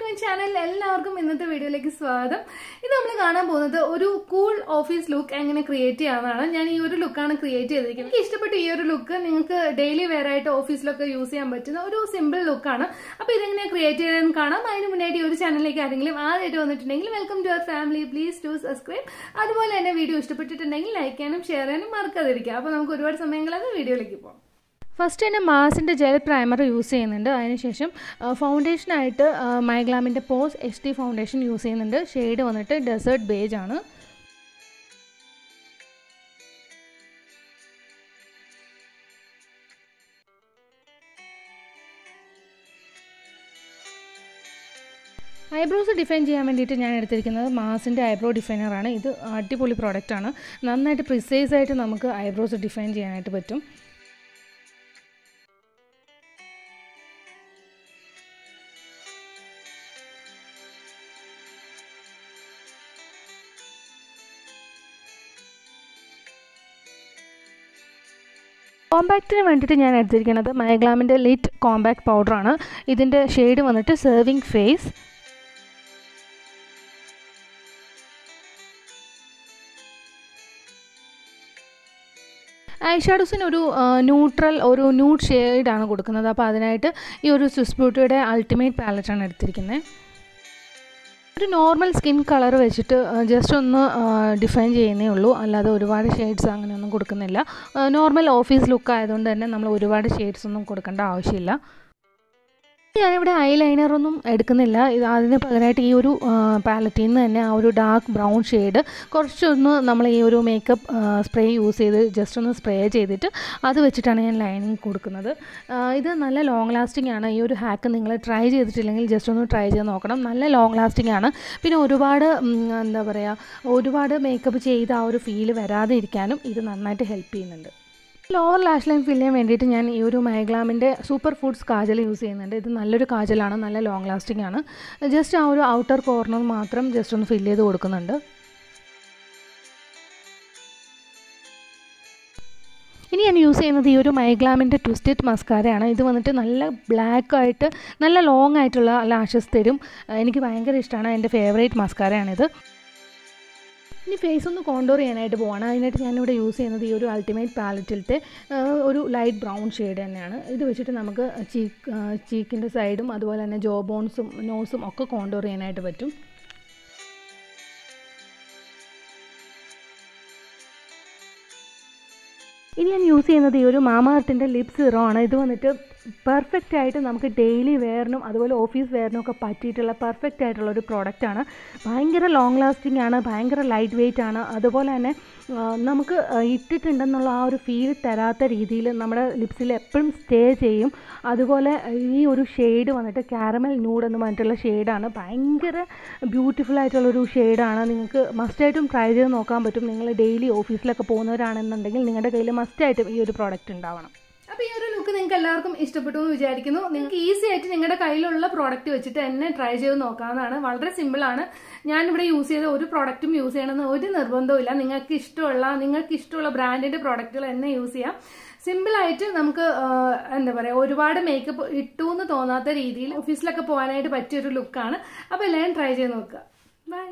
To my channel. എല്ലാവർക്കും ഇന്നത്തെ വീഡിയോയിലേക്ക് സ്വാഗതം. ഇത് നമ്മൾ കാണാൻ പോകുന്നത് ഒരു കൂൾ ഓഫീസ് ലുക്ക് എങ്ങനെ ക്രിയേറ്റ് ചെയ്യാവുന്നതാണ്. ഞാൻ ഈ ഒരു ലുക്കാണ് ക്രിയേറ്റ് ചെയ്തിരിക്കുന്നത്. എനിക്ക് ഇഷ്ടപ്പെട്ട ഈ ഒരു ലുക്ക് നിങ്ങൾക്ക് ഡെയിലി വെയർ ആയിട്ട് ഓഫീസിലൊക്കെ യൂസ് ചെയ്യാൻ പറ്റുന്ന ഒരു സിമ്പിൾ ലുക്കാണ്. അപ്പൊ ഇതെങ്ങനെ ക്രിയേറ്റ് ചെയ്തെന്ന് കാണാം. അതിന് മുന്നായിട്ട് ഈ ഒരു ചാനലിലേക്ക് ആരെങ്കിലും ആദ്യമായിട്ട് വന്നിട്ടുണ്ടെങ്കിൽ welcome to our family. Please to subscribe. അതുപോലെ തന്നെ വീഡിയോ ഇഷ്ടപ്പെട്ടിട്ടുണ്ടെങ്കിൽ ലൈക്ക് ചെയ്യാനും ഷെയർ ചെയ്യാനും മറക്കാതിരിക്കുക. അപ്പൊ നമുക്ക് ഒരുപാട് സമയങ്ങളത് വീഡിയോയിലേക്ക് പോകാം. ഫസ്റ്റ് തന്നെ മാസിൻ്റെ ജെൽ പ്രൈമർ യൂസ് ചെയ്യുന്നുണ്ട്. അതിനുശേഷം ഫൗണ്ടേഷനായിട്ട് മൈഗ്ലാമിൻ്റെ പോസ് HD ഫൗണ്ടേഷൻ യൂസ് ചെയ്യുന്നുണ്ട്. ഷെയ്ഡ് വന്നിട്ട് ഡെസേർട്ട് ബേജ് ആണ്. ഐബ്രോസ് ഡിഫൈൻ ചെയ്യാൻ വേണ്ടിയിട്ട് ഞാൻ എടുത്തിരിക്കുന്നത് മാസിൻ്റെ ഐബ്രോ ഡിഫൈനറാണ്. ഇത് അടിപൊളി പ്രോഡക്റ്റാണ്. നന്നായിട്ട് പ്രിസൈസായിട്ട് നമുക്ക് ഐബ്രോസ് ഡിഫൈൻ ചെയ്യാനായിട്ട് പറ്റും. കോമ്പാക്റ്റിന് വേണ്ടിയിട്ട് ഞാൻ എടുത്തിരിക്കുന്നത് മൈഗ്ലാമിൻ്റെ ലിറ്റ് കോമ്പാക്ട് പൗഡറാണ്. ഇതിൻ്റെ ഷെയ്ഡ് വന്നിട്ട് സെർവിങ് ഫേസ്. ഐ ഷാഡോസിന് ഒരു ന്യൂഡ് ഷെയ്ഡാണ് കൊടുക്കുന്നത്. അപ്പോൾ അതിനായിട്ട് ഈ ഒരു സ്വിസ് ബ്യൂട്ടിയുടെ അൾട്ടിമേറ്റ് പാലറ്റാണ് എടുത്തിരിക്കുന്നത്. ഒരു നോർമൽ സ്കിൻ കളർ വെച്ചിട്ട് ജസ്റ്റ് ഒന്ന് ഡിഫൈൻ ചെയ്യുന്നേ ഉള്ളൂ. അല്ലാതെ ഒരുപാട് ഷെയ്ഡ്സ് അങ്ങനെയൊന്നും കൊടുക്കുന്നില്ല. നോർമൽ ഓഫീസ് ലുക്ക് ആയതുകൊണ്ട് തന്നെ നമ്മൾ ഒരുപാട് ഷെയ്ഡ്സ് ഒന്നും കൊടുക്കേണ്ട ആവശ്യമില്ല. ഞാനിവിടെ ഐലൈനറൊന്നും എടുക്കുന്നില്ല. അതിന് പകരമായിട്ട് ഈ ഒരു പാലറ്റിൽ നിന്ന് തന്നെ ആ ഒരു ഡാർക്ക് ബ്രൗൺ ഷെയ്ഡ് കുറച്ചൊന്ന് നമ്മൾ ഈ ഒരു മേക്കപ്പ് സ്പ്രേ യൂസ് ചെയ്ത് ജസ്റ്റ് ഒന്ന് സ്പ്രേ ചെയ്തിട്ട് അത് വെച്ചിട്ടാണ് ഞാൻ ലൈനിങ് കൊടുക്കുന്നത്. ഇത് നല്ല ലോങ് ലാസ്റ്റിംഗ് ആണ്. ഈ ഒരു ഹാക്ക് നിങ്ങൾ ട്രൈ ചെയ്തിട്ടില്ലെങ്കിൽ ജസ്റ്റ് ഒന്ന് ട്രൈ ചെയ്ത് നോക്കണം. നല്ല ലോങ് ലാസ്റ്റിംഗ് ആണ്. പിന്നെ ഒരുപാട് മേക്കപ്പ് ചെയ്ത് ആ ഒരു ഫീല് വരാതെ ഇരിക്കാനും ഇത് നന്നായിട്ട് ഹെൽപ്പ് ചെയ്യുന്നുണ്ട്. ലോവർ ലാഷ് ലൈൻ ഫില്ല് ചെയ്യാൻ വേണ്ടിയിട്ട് ഞാൻ ഈ ഒരു മൈഗ്ലാമിൻ്റെ സൂപ്പർ ഫുഡ്സ് കാജൽ യൂസ് ചെയ്യുന്നുണ്ട്. ഇത് നല്ലൊരു കാജലാണ്, നല്ല ലോങ് ലാസ്റ്റിംഗ് ആണ്. ജസ്റ്റ് ആ ഒരു ഔട്ടർ കോർണർ മാത്രം ജസ്റ്റ് ഒന്ന് ഫില്ല് ചെയ്ത് കൊടുക്കുന്നുണ്ട്. ഇനി ഞാൻ യൂസ് ചെയ്യുന്നത് ഈ ഒരു മൈഗ്ലാമിൻ്റെ ട്വിസ്റ്റഡ് മസ്കാരയാണ്. ഇത് വന്നിട്ട് നല്ല ബ്ലാക്കായിട്ട് നല്ല ലോങ് ആയിട്ടുള്ള ലാഷസ് തരും. എനിക്ക് ഭയങ്കര ഇഷ്ടമാണ്. എൻ്റെ ഫേവറേറ്റ് മസ്കാരയാണിത്. ഇനി ഫേസ് ഒന്ന് കോണ്ടോർ ചെയ്യാനായിട്ട് പോവാണ്. അതിനായിട്ട് ഞാനിവിടെ യൂസ് ചെയ്യുന്നത് ഈ ഒരു അൾട്ടിമേറ്റ് പാലറ്റിലത്തെ ഒരു ലൈറ്റ് ബ്രൗൺ ഷെയ്ഡ് തന്നെയാണ്. ഇത് വെച്ചിട്ട് നമുക്ക് ചീക്കിൻ്റെ സൈഡും അതുപോലെ തന്നെ ജോ ബോൺസും നോസും ഒക്കെ കോണ്ടോർ ചെയ്യാനായിട്ട് പറ്റും. ഇനി ഞാൻ യൂസ് ചെയ്യുന്നത് ഈ ഒരു മാമാഅർത്തിൻ്റെ ലിപ് സീറോ ആണ്. ഇത് വന്നിട്ട് പെർഫെക്റ്റ് ആയിട്ട് നമുക്ക് ഡെയിലി വെയറിനും അതുപോലെ ഓഫീസ് വെയറിനും ഒക്കെ പറ്റിയിട്ടുള്ള പെർഫെക്റ്റ് ആയിട്ടുള്ള ഒരു പ്രോഡക്റ്റാണ്. ഭയങ്കര ലോങ് ലാസ്റ്റിംഗ് ആണ്, ഭയങ്കര ലൈറ്റ് വെയ്റ്റ് ആണ്. അതുപോലെ തന്നെ നമുക്ക് ഇട്ടിട്ടുണ്ടെന്നുള്ള ആ ഒരു ഫീൽ തരാത്ത രീതിയിൽ നമ്മുടെ ലിപ്സിൽ എപ്പോഴും സ്റ്റേ ചെയ്യും. അതുപോലെ ഈ ഒരു ഷെയ്ഡ് വന്നിട്ട് കാരമൽ ന്യൂഡ് എന്ന് പറഞ്ഞിട്ടുള്ള ഷെയ്ഡാണ്. ഭയങ്കര ബ്യൂട്ടിഫുൾ ആയിട്ടുള്ളൊരു ഷെയ്ഡാണ്. നിങ്ങൾക്ക് മസ്റ്റായിട്ടും ട്രൈ ചെയ്ത് നോക്കാൻ പറ്റും. നിങ്ങൾ ഡെയിലി ഓഫീസിലൊക്കെ പോകുന്നവരാണെന്നുണ്ടെങ്കിൽ നിങ്ങളുടെ കയ്യിൽ മസ്റ്റായിട്ടും ഈ ഒരു പ്രോഡക്റ്റ് ഉണ്ടാവണം. അപ്പോൾ ഈ ഒരു ലുക്ക് നിങ്ങൾക്ക് എല്ലാവർക്കും ഇഷ്ടപ്പെട്ടു എന്ന് വിചാരിക്കുന്നു. നിങ്ങൾക്ക് ഈസി ആയിട്ട് നിങ്ങളുടെ കയ്യിലുള്ള പ്രോഡക്റ്റ് വെച്ചിട്ട് തന്നെ ട്രൈ ചെയ്ത് നോക്കാവുന്നതാണ്. വളരെ സിമ്പിളാണ്. ഞാനിവിടെ യൂസ് ചെയ്ത ഒരു പ്രോഡക്റ്റും യൂസ് ചെയ്യണമെന്ന് ഒരു നിർബന്ധമില്ല. നിങ്ങൾക്ക് ഇഷ്ടമുള്ള ബ്രാൻഡിന്റെ പ്രോഡക്റ്റുകൾ തന്നെ യൂസ് ചെയ്യാം. സിമ്പിളായിട്ട് നമുക്ക് ഒരുപാട് മേക്കപ്പ് ഇട്ടു എന്ന് തോന്നാത്ത രീതിയിൽ ഓഫീസിലൊക്കെ പോകാനായിട്ട് പറ്റിയൊരു ലുക്കാണ്. അപ്പോൾ എല്ലാവരും ട്രൈ ചെയ്ത് നോക്കുക. ബൈ.